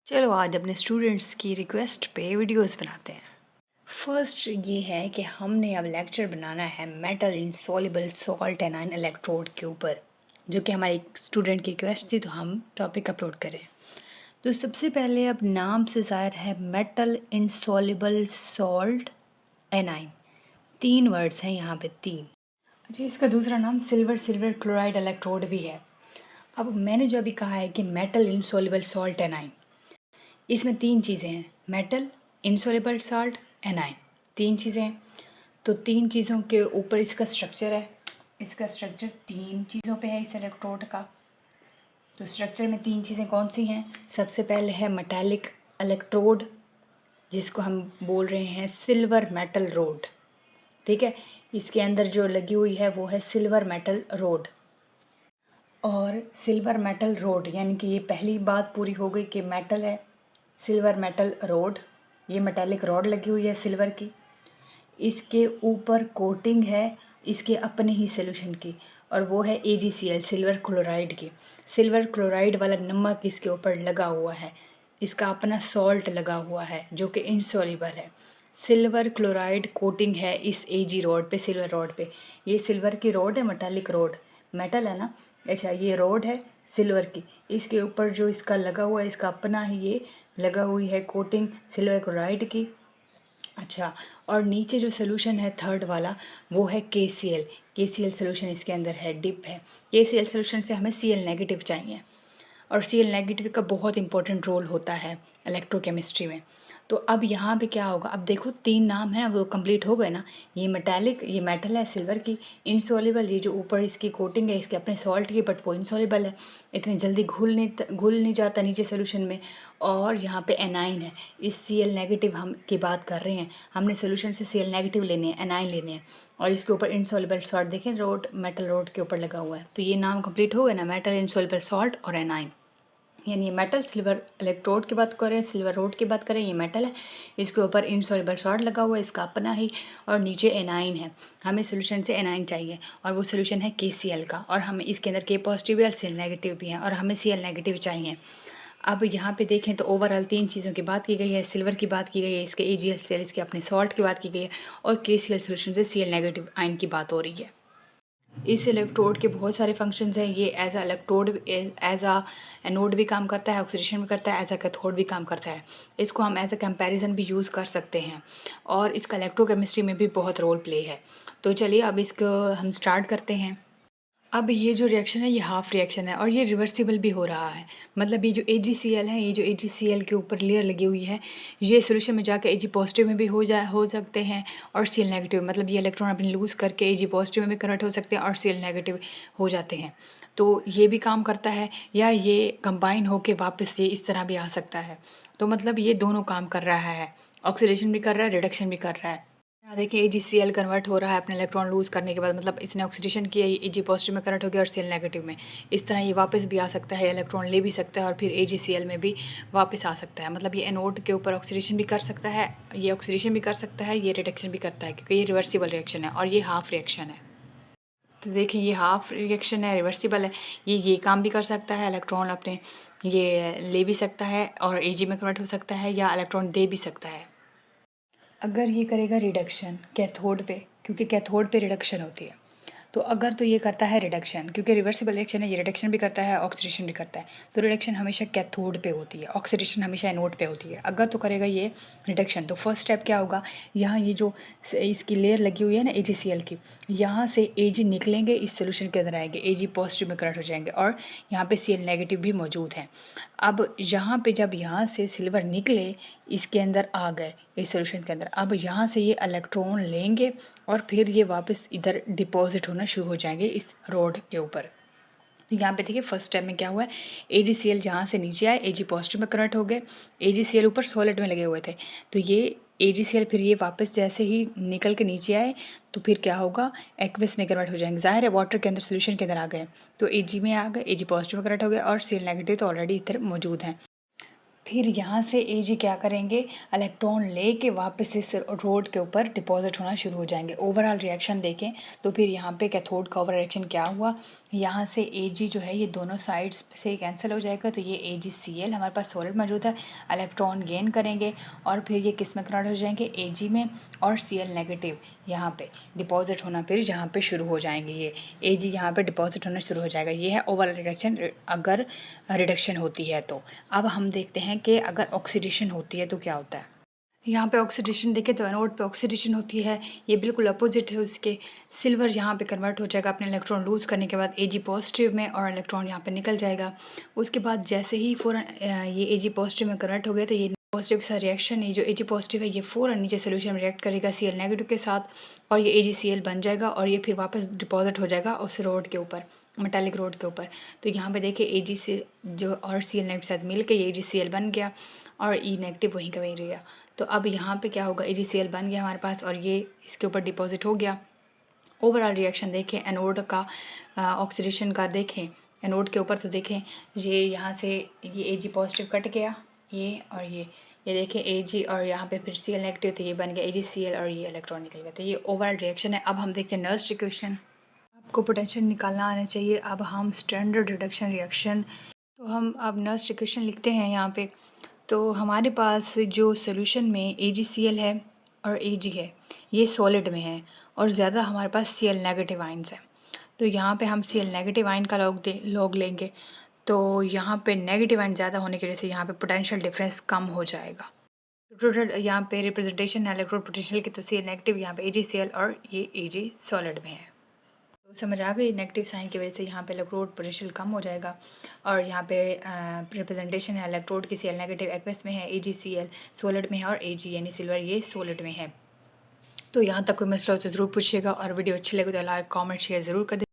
चलो आज अपने स्टूडेंट्स की रिक्वेस्ट पे वीडियोस बनाते हैं। फर्स्ट ये है कि हमने अब लेक्चर बनाना है metal insoluble salt anion electrode के ऊपर, जो कि हमारी स्टूडेंट की रिक्वेस्ट थी, तो हम टॉपिक अपलोड करें। तो सबसे पहले अब नाम से ज़ाहिर है metal insoluble salt anion, 3 words हैं यहाँ पे, 3। अच्छा, इसका दूसरा नाम सिल्वर क्लोराइड इलेक्ट्रोड भी है। अब मैंने जो अभी कहा है कि मेटल इनसॉल्युबल सॉल्ट एनायन, इसमें 3 चीज़ें हैं, मेटल, इनसॉल्युबल सॉल्ट, एनायन, 3 चीज़ें हैं। तो 3 चीज़ों के ऊपर इसका स्ट्रक्चर है। इसका स्ट्रक्चर 3 चीज़ों पे है इस इलेक्ट्रोड का। तो स्ट्रक्चर में 3 चीज़ें कौन सी हैं? सबसे पहले है मेटालिक इलेक्ट्रोड, जिसको हम बोल रहे हैं सिल्वर मेटल रोड। ठीक है, इसके अंदर जो लगी हुई है वो है सिल्वर मेटल रोड। और सिल्वर मेटल रोड यानी कि ये पहली बात पूरी हो गई कि मेटल है, सिल्वर मेटल रोड, ये मेटालिक रॉड लगी हुई है सिल्वर की। इसके ऊपर कोटिंग है इसके अपने ही सोल्यूशन की, और वो है AgCl, सिल्वर क्लोराइड की। सिल्वर क्लोराइड वाला नमक इसके ऊपर लगा हुआ है, इसका अपना सॉल्ट लगा हुआ है जो कि इनसॉल्युबल है। सिल्वर क्लोराइड कोटिंग है इस Ag रॉड पे, सिल्वर रॉड पे। ये सिल्वर की रॉड है, मेटालिक रॉड, मेटल है ना। अच्छा, ये रॉड है सिल्वर की, इसके ऊपर जो इसका लगा हुआ है, इसका अपना ही ये लगा हुई है कोटिंग सिल्वर क्लोराइड की। अच्छा, और नीचे जो सोल्यूशन है थर्ड वाला, वो है KCl सोल्यूशन इसके अंदर है, डिप है। KCl सोल्यूशन से हमें Cl नेगेटिव चाहिए, और Cl नेगेटिव का बहुत इंपॉर्टेंट रोल होता है इलेक्ट्रोकेमिस्ट्री में। तो अब यहाँ पे क्या होगा, अब देखो 3 नाम है वो कंप्लीट हो गए ना। ये मेटालिक, ये मेटल है सिल्वर की, इनसॉल्युबल, ये जो ऊपर इसकी कोटिंग है इसके अपने सॉल्ट की, बट वो इनसॉल्युबल है, इतनी जल्दी घुल नहीं जाता नीचे सोल्यूशन में। और यहाँ पे एनाइन है, इस Cl नेगेटिव हम की बात कर रहे हैं, हमने सोल्यूशन से Cl नेगेटिव लेने हैं, एनाइन लेने हैं, और इसके ऊपर इनसॉल्युबल सॉल्ट देखें, रोड मेटल रोड के ऊपर लगा हुआ है। तो ये नाम कंप्लीट हो गया ना, मेटल इनसॉल्युबल सॉल्ट और एनाइन। यानी मेटल सिल्वर इलेक्ट्रोड की बात करें, सिल्वर रोड की बात करें, ये मेटल है, इसके ऊपर इनसॉल्युबल सॉल्ट लगा हुआ है, इसका अपना ही, और नीचे एनाइन है। हमें सोल्यूशन से एनाइन चाहिए, और वो सोल्यूशन है KCl का, और हमें इसके अंदर K पॉजिटिव और Cl नेगेटिव भी हैं, और हमें Cl नेगेटिव चाहिए। अब यहाँ पे देखें तो ओवरऑल 3 चीज़ों की बात की गई है, सिल्वर की बात की गई है, इसके AgCl, इसके अपने सॉल्ट की बात की गई है, और KCl सोल्यूशन से Cl नेगेटिव आयन की बात हो रही है। इस इलेक्ट्रोड के बहुत सारे फंक्शंस हैं। ये as a electrode, as a anode भी काम करता है, ऑक्सीडेशन भी करता है, एज अ कैथोड भी काम करता है। इसको हम एज अ कंपैरिजन भी यूज़ कर सकते हैं, और इसका इलेक्ट्रोकेमिस्ट्री में भी बहुत रोल प्ले है। तो चलिए अब इसको हम स्टार्ट करते हैं। अब ये जो रिएक्शन है ये हाफ रिएक्शन है, और ये रिवर्सिबल भी हो रहा है। मतलब ये जो AgCl है, ये जो AgCl के ऊपर लेयर लगी हुई है, ये सोल्यूशन में जाकर Ag पॉजिटिव में भी हो सकते हैं, और Cl नेगेटिव, मतलब ये इलेक्ट्रॉन अपने लूज़ करके Ag पॉजिटिव में भी कन्वर्ट हो सकते हैं और Cl नेगेटिव हो जाते हैं। तो ये भी काम करता है, या ये कंबाइन होके वापस ये इस तरह भी आ सकता है। तो मतलब ये दोनों काम कर रहा है, ऑक्सीडेशन भी कर रहा है, रिडक्शन भी कर रहा है। यहाँ देखिए AgCl कन्वर्ट हो रहा है अपने इलेक्ट्रॉन लूज़ करने के बाद, मतलब इसने ऑक्सीडेशन किया, Ag पॉजिटिव में कन्वर्ट हो गया और Cl नेगेटिव में। इस तरह ये वापस भी आ सकता है, इलेक्ट्रॉन ले भी सकता है, और फिर AgCl में भी वापस आ सकता है। मतलब ये एनोड के ऊपर ऑक्सीडेशन भी कर सकता है, ये ऑक्सीडेशन भी कर सकता है, ये रिडक्शन भी करता है, क्योंकि ये रिवर्सिबल रिएक्शन है, और ये हाफ रिएक्शन है। तो देखिए ये हाफ रिएक्शन है, रिवर्सिबल है, ये काम भी कर सकता है, इलेक्ट्रॉन अपने ये ले भी सकता है और Ag में कन्वर्ट हो सकता है, या इलेक्ट्रॉन दे भी सकता है। अगर ये करेगा रिडक्शन कैथोड पे, क्योंकि कैथोड पे रिडक्शन होती है, तो अगर तो ये करता है रिडक्शन, क्योंकि रिवर्सिबल रिएक्शन है, ये रिडक्शन भी करता है, ऑक्सीडेशन भी करता है, तो रिडक्शन हमेशा कैथोड पे होती है, ऑक्सीडेशन हमेशा एनोड पे होती है। अगर तो करेगा ये रिडक्शन, तो फर्स्ट स्टेप क्या होगा, यहाँ ये जो इसकी लेयर लगी हुई है ना AgCl की, यहाँ से Ag निकलेंगे, इस सोल्यूशन के अंदर आएंगे, Ag पॉजिटिव में कन्वर्ट हो जाएंगे, और यहाँ पे Cl नेगेटिव भी मौजूद हैं। अब यहाँ पे जब यहाँ से सिल्वर निकले, इसके अंदर आ गए इस सोल्यूशन के अंदर, अब यहाँ से ये इलेक्ट्रॉन लेंगे, और फिर ये वापस इधर डिपॉजिट होना शुरू हो जाएंगे इस रॉड के ऊपर। तो यहाँ पे देखिए फर्स्ट स्टेप में क्या हुआ है, AgCl जहाँ से नीचे आए, Ag पॉजिटिव में कन्वर्ट हो गए, AgCl ऊपर सॉलिड में लगे हुए थे, तो ये AgCl फिर ये वापस जैसे ही निकल के नीचे आए, तो फिर क्या होगा, एक्वस में कन्वर्ट हो जाएंगे। ज़ाहिर है वाटर के अंदर सोल्यूशन के अंदर आ गए, तो Ag में आ गए, Ag पॉजिटिव में कन्वर्ट हो गए, और Cl नेगेटिव तो ऑलरेडी इधर मौजूद हैं। फिर यहाँ से Ag क्या करेंगे, इलेक्ट्रॉन लेके वापस इस रोड के ऊपर डिपॉजिट होना शुरू हो जाएंगे। ओवरऑल रिएक्शन देखें तो फिर यहाँ पे कैथोड का ओवर रिएक्शन क्या हुआ, यहाँ से Ag जो है ये दोनों साइड्स से कैंसिल हो जाएगा, तो ये AgCl हमारे पास सॉलिड मौजूद है। इलेक्ट्रॉन गेन करेंगे और फिर ये किस में कन्वर्ट हो जाएंगे, Ag में, और Cl नेगेटिव यहाँ पे डिपॉजिट होना फिर यहाँ पे शुरू हो जाएंगे। ये Ag यहाँ पे डिपॉजिट होना शुरू हो जाएगा। ये है ओवरऑल रिडक्शन अगर रिडक्शन होती है तो। अब हम देखते हैं कि अगर ऑक्सीडेशन होती है तो क्या होता है। यहाँ पे ऑक्सीडेशन देखें तो एनोड पे ऑक्सीडेशन होती है, ये बिल्कुल अपोजिट है उसके। सिल्वर यहाँ पे कन्वर्ट हो जाएगा अपने इलेक्ट्रॉन लूज़ करने के बाद Ag पॉजिटिव में, और इलेक्ट्रॉन यहाँ पे निकल जाएगा। उसके बाद जैसे ही फ़ौरन ये Ag पॉजिटिव में कन्वर्ट हो गया, तो ये पॉजिटिव के साथ रिएक्शन, ये जो Ag पॉजिटिव है ये फ़ौरन नीचे सोल्यूशन में रिएक्ट करेगा Cl नेगेटिव के साथ, और ये AgCl बन जाएगा, और ये फिर वापस डिपॉजिट हो जाएगा उस रोड के ऊपर, मेटालिक रोड के ऊपर। तो यहाँ पे देखिए Ag से जो और Cl नेगेटिव के साथ मिल के ये AgCl बन गया, और E नेगेटिव वहीं का वहीं रह गया। तो अब यहाँ पे क्या होगा, AgCl बन गया हमारे पास, और ये इसके ऊपर डिपॉजिट हो गया। ओवरऑल रिएक्शन देखें एनोड का, ऑक्सीडेशन का देखें एनोड के ऊपर, तो देखें ये यहाँ से ये Ag पॉजिटिव कट गया, ये और ये देखें Ag, और यहाँ पे फिर Cl नेगेटिव, तो ये बन गया AgCl, और ये इलेक्ट्रॉन निकल गया। तो ये ओवरऑल रिएक्शन है। अब हम देखते हैं नर्स्ट इक्वेशन। आपको पोटेंशियल निकालना आना चाहिए। अब हम स्टैंडर्ड रिडक्शन रिएक्शन, तो हम अब नर्स्ट इक्वेशन लिखते हैं यहाँ पे। तो हमारे पास जो सॉल्यूशन में AgCl है और Ag है ये सॉलिड में है, और ज़्यादा हमारे पास Cl नेगेटिव आइंस है। तो यहाँ पे हम Cl नेगेटिव आइन का लॉग लेंगे, तो यहाँ पे नेगेटिव आइन ज़्यादा होने की वजह से यहाँ पे पोटेंशियल डिफरेंस कम हो जाएगा। टोटल यहाँ पे रिप्रेजेंटेशन है इलेक्ट्रोड पोटेंशियल की, तो Cl नेगेटिव यहाँ पे AgCl, और ये Ag सॉलिड में है। तो समझ आ गई, नेगेटिव साइन की वजह से यहाँ पे इलेक्ट्रोड पोटेंशियल कम हो जाएगा। और यहाँ पे रिप्रेजेंटेशन है इलेक्ट्रोड की, Cl नेगेटिव एक्वस में है, AgCl सॉलिड में है, और Ag यानी सिल्वर ये सॉलिड में है। तो यहाँ तक कोई मसला हो तो ज़रूर पूछिएगा, और वीडियो अच्छी लगे तो लाइक कमेंट शेयर ज़रूर कर